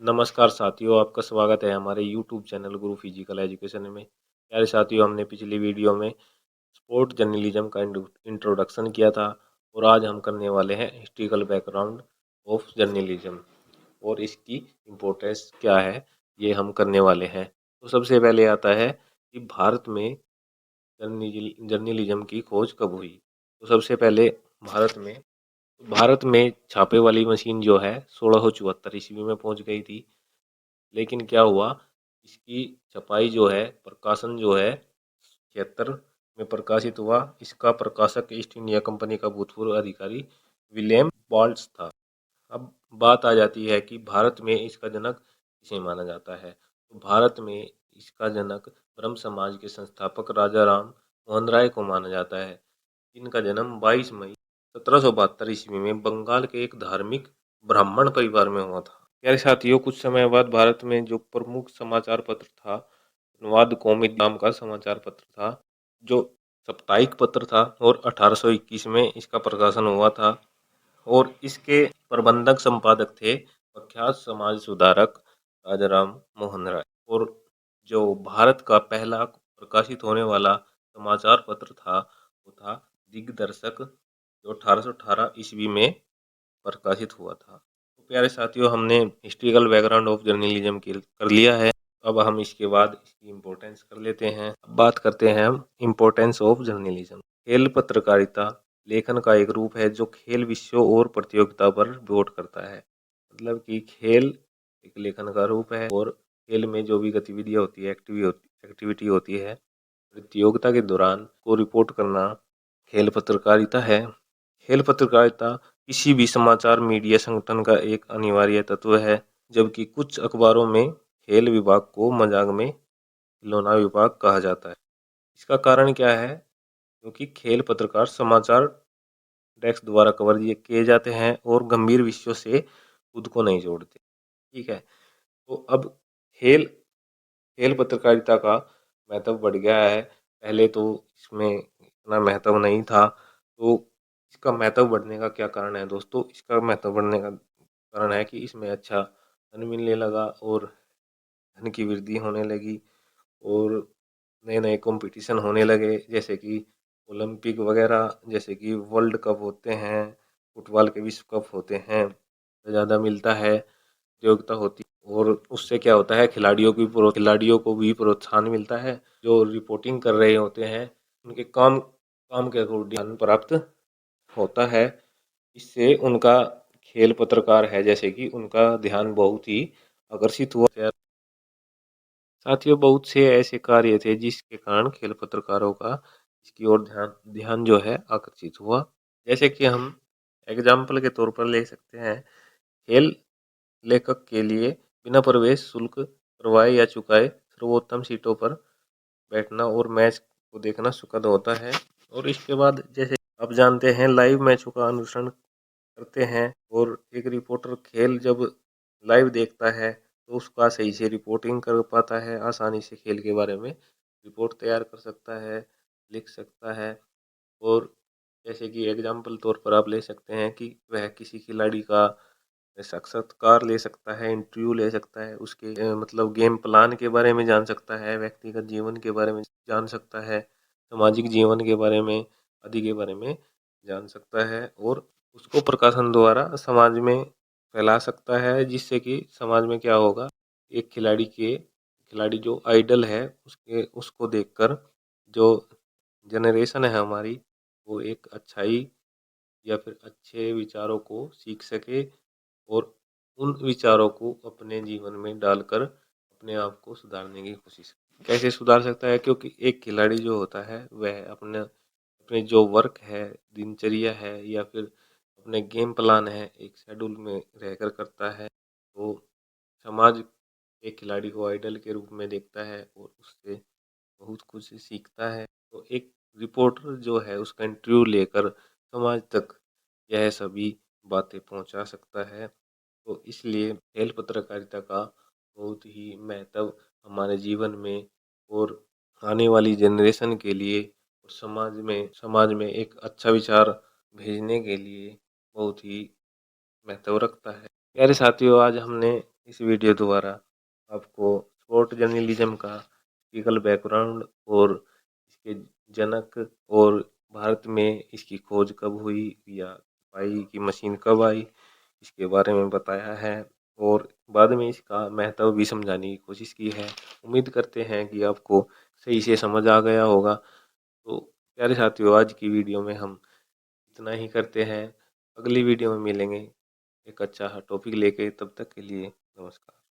नमस्कार साथियों, आपका स्वागत है हमारे यूट्यूब चैनल गुरु फिजिकल एजुकेशन में। प्यारे साथियों, हमने पिछली वीडियो में स्पोर्ट जर्नलिज्म का इंट्रोडक्शन किया था और आज हम करने वाले हैं हिस्टोरिकल बैकग्राउंड ऑफ जर्नलिज्म और इसकी इम्पोर्टेंस क्या है, ये हम करने वाले हैं। तो सबसे पहले आता है कि भारत में जर्नलिज्म की खोज कब हुई। तो सबसे पहले भारत में भारत में छापे वाली मशीन जो है 1674 ईस्वी में पहुंच गई थी। लेकिन क्या हुआ, इसकी छपाई जो है, प्रकाशन जो है 76 में प्रकाशित हुआ। इसका प्रकाशक ईस्ट इंडिया कंपनी का भूतपूर्व अधिकारी विलियम बॉल्ट्स था। अब बात आ जाती है कि भारत में इसका जनक किसे माना जाता है। तो भारत में इसका जनक ब्रह्म समाज के संस्थापक राजा राम मोहन राय को माना जाता है। इनका जन्म 22 मई 1772 ईस्वी में बंगाल के एक धार्मिक ब्राह्मण परिवार में हुआ था। प्यारे साथियों, कुछ समय बाद भारत में जो प्रमुख समाचार पत्र था, अनुवाद कौमुदी नाम का समाचार पत्र था, जो साप्ताहिक पत्र था और 1821 में इसका प्रकाशन हुआ था और इसके प्रबंधक संपादक थे प्रख्यात समाज सुधारक राजाराम मोहन राय। और जो भारत का पहला प्रकाशित होने वाला समाचार पत्र था वो था दिग्दर्शक, जो 1818 ईस्वी में प्रकाशित हुआ था। तो प्यारे साथियों, हमने हिस्ट्रिकल बैकग्राउंड ऑफ जर्नलिज्म कर लिया है। अब हम इसके बाद इसकी इम्पोर्टेंस कर लेते हैं। अब बात करते हैं हम इम्पोर्टेंस ऑफ जर्नलिज्म। खेल पत्रकारिता लेखन का एक रूप है जो खेल विषयों और प्रतियोगिता पर वोट करता है। मतलब कि खेल एक लेखन का रूप है और खेल में जो भी गतिविधियाँ होती है, एक्टिविटी होती है, प्रतियोगिता के दौरान को रिपोर्ट करना खेल पत्रकारिता है। खेल पत्रकारिता किसी भी समाचार मीडिया संगठन का एक अनिवार्य तत्व है, जबकि कुछ अखबारों में खेल विभाग को मजाक में खिलौना विभाग कहा जाता है। इसका कारण क्या है? क्योंकि खेल पत्रकार समाचार डेस्क द्वारा कवर किए जाते हैं और गंभीर विषयों से खुद को नहीं जोड़ते। ठीक है, तो अब खेल खेल पत्रकारिता का महत्व बढ़ गया है। पहले तो इसमें इतना महत्व नहीं था। तो इसका महत्व बढ़ने का क्या कारण है दोस्तों? इसका महत्व बढ़ने का कारण है कि इसमें अच्छा धन मिलने लगा और धन की वृद्धि होने लगी और नए नए कंपटीशन होने लगे, जैसे कि ओलंपिक वगैरह, जैसे कि वर्ल्ड कप होते हैं, फुटबॉल के विश्व कप होते हैं, तो ज़्यादा मिलता है, प्रतियोगिता होती है और उससे क्या होता है, खिलाड़ियों को भी प्रोत्साहन मिलता है। जो रिपोर्टिंग कर रहे होते हैं उनके काम काम के अकॉर्डिंग धन प्राप्त होता है। इससे उनका खेल पत्रकार है जैसे कि उनका ध्यान बहुत ही आकर्षित हुआ। साथियों, बहुत से ऐसे कार्य थे जिसके कारण खेल पत्रकारों का इसकी ओर ध्यान ध्यान जो है आकर्षित हुआ। जैसे कि हम एग्जाम्पल के तौर पर ले सकते हैं, खेल लेखक के लिए बिना प्रवेश शुल्क करवाए या चुकाए सर्वोत्तम सीटों पर बैठना और मैच को देखना सुखद होता है। और इसके बाद जैसे आप जानते हैं, लाइव मैचों का अनुसरण करते हैं और एक रिपोर्टर खेल जब लाइव देखता है तो उसका सही से रिपोर्टिंग कर पाता है, आसानी से खेल के बारे में रिपोर्ट तैयार कर सकता है, लिख सकता है। और जैसे कि एग्जाम्पल तौर पर आप ले सकते हैं कि वह किसी खिलाड़ी का साक्षात्कार ले सकता है, इंटरव्यू ले सकता है, उसके मतलब गेम प्लान के बारे में जान सकता है, व्यक्तिगत जीवन के बारे में जान सकता है, सामाजिक जीवन के बारे में आदि के बारे में जान सकता है और उसको प्रकाशन द्वारा समाज में फैला सकता है, जिससे कि समाज में क्या होगा, एक खिलाड़ी जो आइडल है उसको देखकर जो जनरेशन है हमारी, वो एक अच्छाई या फिर अच्छे विचारों को सीख सके और उन विचारों को अपने जीवन में डालकर अपने आप को सुधारने की कोशिश कैसे सुधार सकता है। क्योंकि एक खिलाड़ी जो होता है वह अपने अपने जो वर्क है, दिनचर्या है या फिर अपने गेम प्लान है, एक शेड्यूल में रहकर करता है। तो समाज एक खिलाड़ी को आइडल के रूप में देखता है और उससे बहुत कुछ सीखता है। तो एक रिपोर्टर जो है उसका इंटरव्यू लेकर समाज तक यह सभी बातें पहुंचा सकता है। तो इसलिए खेल पत्रकारिता का बहुत ही महत्व हमारे जीवन में और आने वाली जनरेशन के लिए और समाज में एक अच्छा विचार भेजने के लिए बहुत ही महत्व रखता है। प्यारे साथियों, आज हमने इस वीडियो द्वारा आपको स्पोर्ट जर्नलिज्म का हिस्टोरिकल बैकग्राउंड और इसके जनक और भारत में इसकी खोज कब हुई या छपाई की मशीन कब आई, इसके बारे में बताया है और बाद में इसका महत्व भी समझाने की कोशिश की है। उम्मीद करते हैं कि आपको सही से समझ आ गया होगा। तो प्यारे साथियों, आज की वीडियो में हम इतना ही करते हैं। अगली वीडियो में मिलेंगे एक अच्छा टॉपिक लेके, तब तक के लिए नमस्कार।